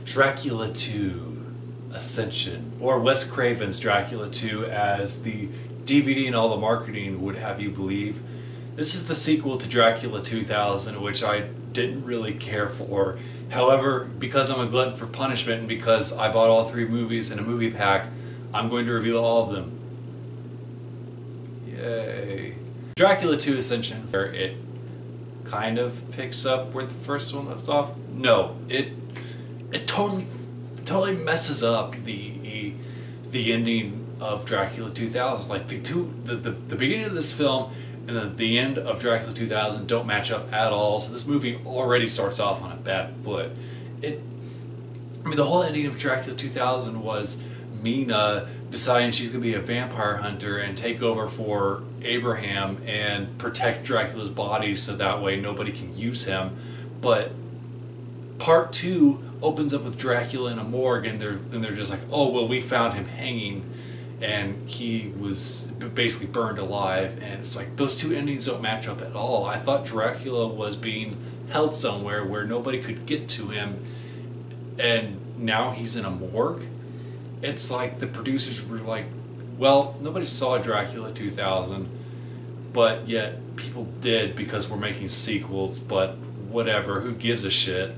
Dracula II Ascension, or Wes Craven's Dracula II as the DVD and all the marketing would have you believe. This is the sequel to Dracula 2000, which I didn't really care for. However, because I'm a glutton for punishment and because I bought all three movies in a movie pack, I'm going to reveal all of them. Yay. Dracula II Ascension, where it kind of picks up where the first one left off. No, it totally messes up the ending of Dracula 2000. Like the beginning of this film and then the end of Dracula 2000 don't match up at all. So this movie already starts off on a bad foot. I mean, the whole ending of Dracula 2000 was Mina deciding she's going to be a vampire hunter and take over for Abraham and protect Dracula's body so that way nobody can use him. But part 2 opens up with Dracula in a morgue, and they're just like, oh well, we found him hanging and he was basically burned alive. And it's like, those two endings don't match up at all. I thought Dracula was being held somewhere where nobody could get to him, and now he's in a morgue. It's like the producers were like, well, nobody saw Dracula 2000, but yet people did because we're making sequels, but whatever, who gives a shit?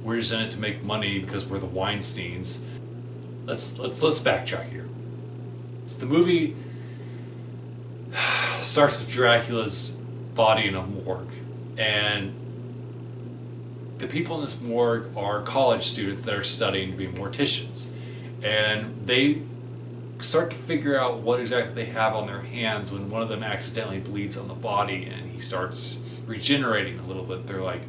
We're just in it to make money because we're the Weinsteins. Let's backtrack here. So the movie starts with Dracula's body in a morgue, and the people in this morgue are college students that are studying to be morticians, and they start to figure out what exactly they have on their hands when one of them accidentally bleeds on the body and he starts regenerating a little bit. They're like,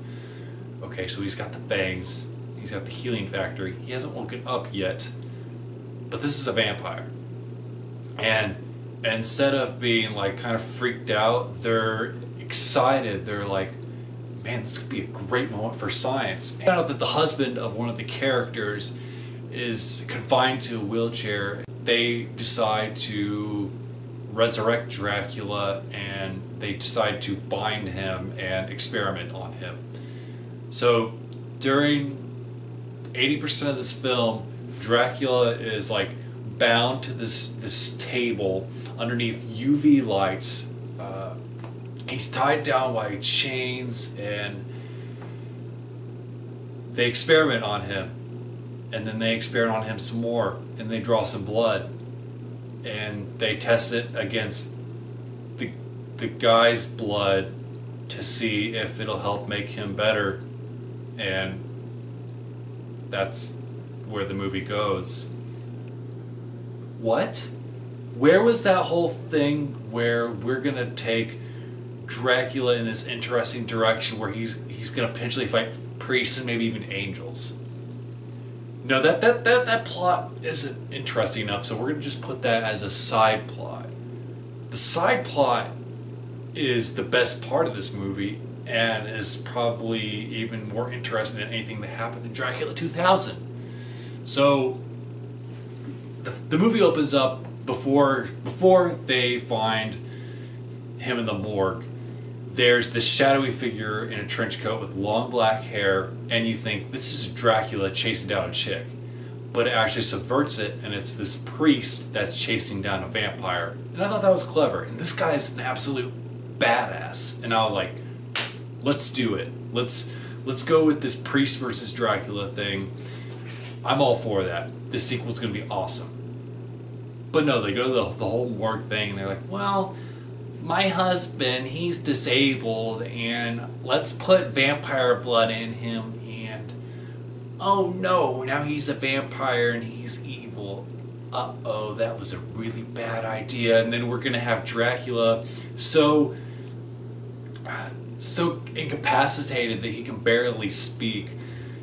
okay, so he's got the fangs, he's got the healing factor, he hasn't woken up yet, but this is a vampire. And instead of being like kind of freaked out, they're excited. They're like, man, this could be a great moment for science. And I found out that the husband of one of the characters is confined to a wheelchair. They decide to resurrect Dracula, and they decide to bind him and experiment on him. So during 80% of this film, Dracula is like bound to this table underneath UV lights. He's tied down by chains, and they experiment on him, and then they experiment on him some more, and they draw some blood, and they test it against the guy's blood to see if it'll help make him better, and that's where the movie goes. What? Where was that whole thing where we're gonna take Dracula in this interesting direction where he's gonna potentially fight priests and maybe even angels? No, that plot isn't interesting enough, so we're gonna just put that as a side plot. The side plot is the best part of this movie and is probably even more interesting than anything that happened in Dracula 2000. So the movie opens up before they find him in the morgue. There's this shadowy figure in a trench coat with long black hair, and you think this is Dracula chasing down a chick, but it actually subverts it, and it's this priest that's chasing down a vampire. And I thought that was clever, and this guy is an absolute badass, and I was like, let's do it. Let's go with this priest versus Dracula thing. I'm all for that. This sequel's gonna be awesome. But no, they go to the whole morgue thing, and they're like, well, my husband, he's disabled, and let's put vampire blood in him, and oh no, now he's a vampire and he's evil. Uh-oh, that was a really bad idea. And then we're gonna have Dracula so incapacitated that he can barely speak.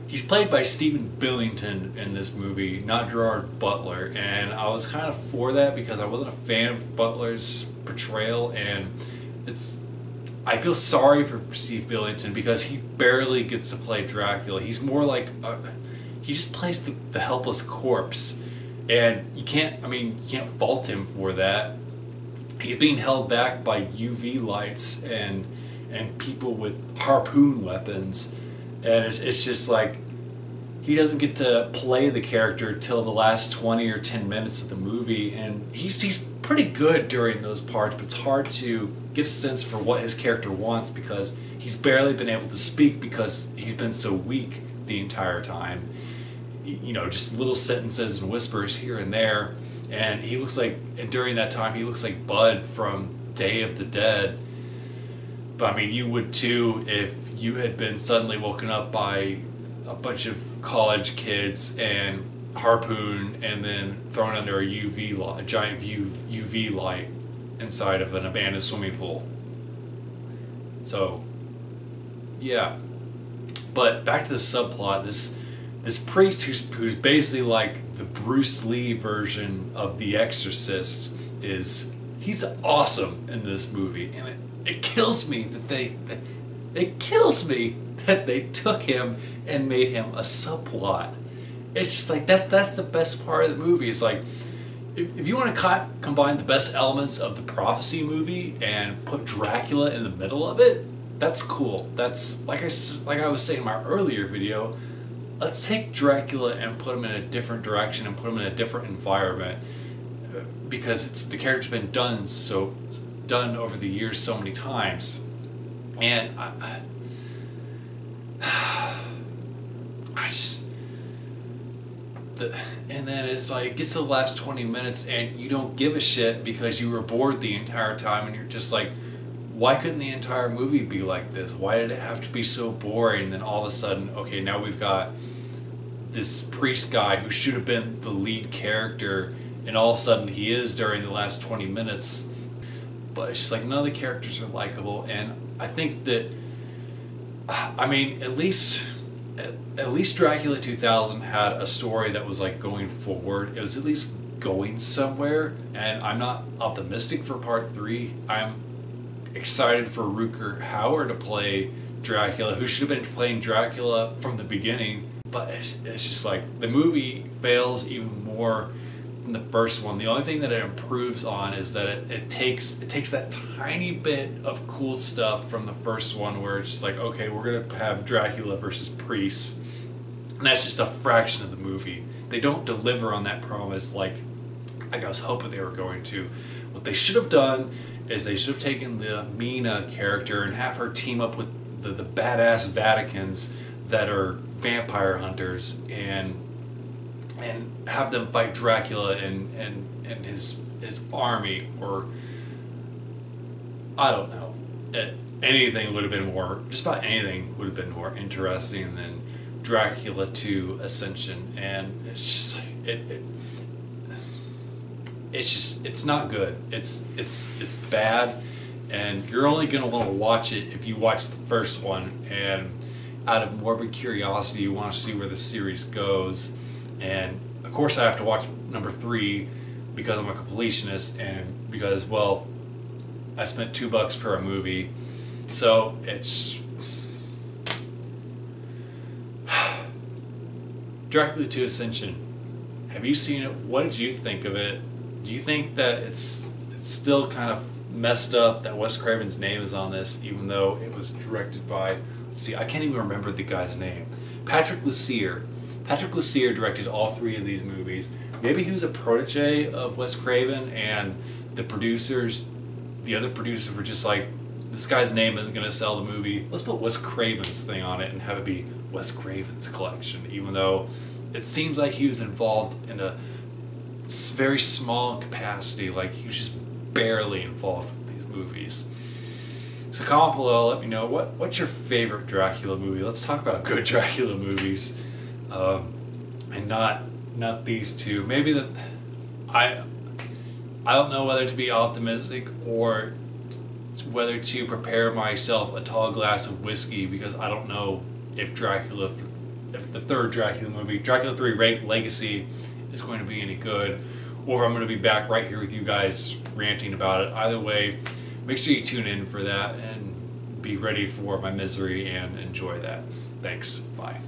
He's played by Stephen Billington in this movie, not Gerard Butler, and I was kind of for that because I wasn't a fan of Butler's portrayal, and I feel sorry for Steve Billington because he barely gets to play Dracula. He's more like he just plays the helpless corpse, and you can't fault him for that. He's being held back by UV lights and people with harpoon weapons, and it's just like, he doesn't get to play the character till the last 20 or 10 minutes of the movie, and he's pretty good during those parts, but it's hard to get a sense for what his character wants because he's barely been able to speak because he's been so weak the entire time. You know, just little sentences and whispers here and there, and he looks like, and during that time he looks like Bud from Day of the Dead. But I mean, you would too if you had been suddenly woken up by a bunch of college kids and harpooned and then thrown under a UV light, a giant UV light inside of an abandoned swimming pool. So, yeah. But back to the subplot. This priest who's basically like the Bruce Lee version of The Exorcist he's awesome in this movie, and it kills me that it kills me that they took him and made him a subplot. It's just like that's the best part of the movie. It's like if you want to combine the best elements of the Prophecy movie and put Dracula in the middle of it, that's cool. That's like I was saying in my earlier video. Let's take Dracula and put him in a different direction and put him in a different environment, because the character's been done over the years so many times, and and then it's like it gets to the last 20 minutes and you don't give a shit because you were bored the entire time, and you're just like, why couldn't the entire movie be like this? Why did it have to be so boring? And then all of a sudden, okay, now we've got this priest guy who should have been the lead character, and all of a sudden he is during the last 20 minutes. But it's just like none of the characters are likable, and I think that, I mean, at least Dracula 2000 had a story that was like going forward. It was at least going somewhere, and I'm not optimistic for part 3. I'm excited for Rutger Hauer to play Dracula, who should have been playing Dracula from the beginning. But it's just like the movie fails even more than the first one. The only thing that it improves on is that it takes that tiny bit of cool stuff from the first one, where it's just like, okay, we're gonna have Dracula versus priests, and that's just a fraction of the movie. They don't deliver on that promise like I was hoping they were going to. What they should have done is they should have taken the Mina character and have her team up with the badass Vaticans that are vampire hunters, and have them fight Dracula and his army, or I don't know. Anything would have been more, just about anything would have been more interesting than Dracula II Ascension, and it's just it's not good. It's bad, and you're only gonna want to watch it if you watch the first one, and out of morbid curiosity you want to see where the series goes. And of course I have to watch number 3 because I'm a completionist, and because, well, I spent $2 per movie, so it's Dracula II Ascension. Have you seen it? What did you think of it? Do you think that it's still kind of messed up that Wes Craven's name is on this, even though it was directed by, let's see, I can't even remember the guy's name. Patrick Lussier. Patrick Lussier directed all 3 of these movies. Maybe he was a protege of Wes Craven, and the other producers were just like, this guy's name isn't going to sell the movie. Let's put Wes Craven's thing on it and have it be Wes Craven's collection, even though it seems like he was involved in a very small capacity, like he was just barely involved with these movies. So comment below, let me know what's your favorite Dracula movie. Let's talk about good Dracula movies, and not these two. Maybe I don't know whether to be optimistic or whether to prepare myself a tall glass of whiskey, because I don't know if if the third Dracula movie, Dracula 3 Legacy, is going to be any good, or if I'm going to be back right here with you guys ranting about it. Either way, make sure you tune in for that and be ready for my misery and enjoy that. Thanks. Bye.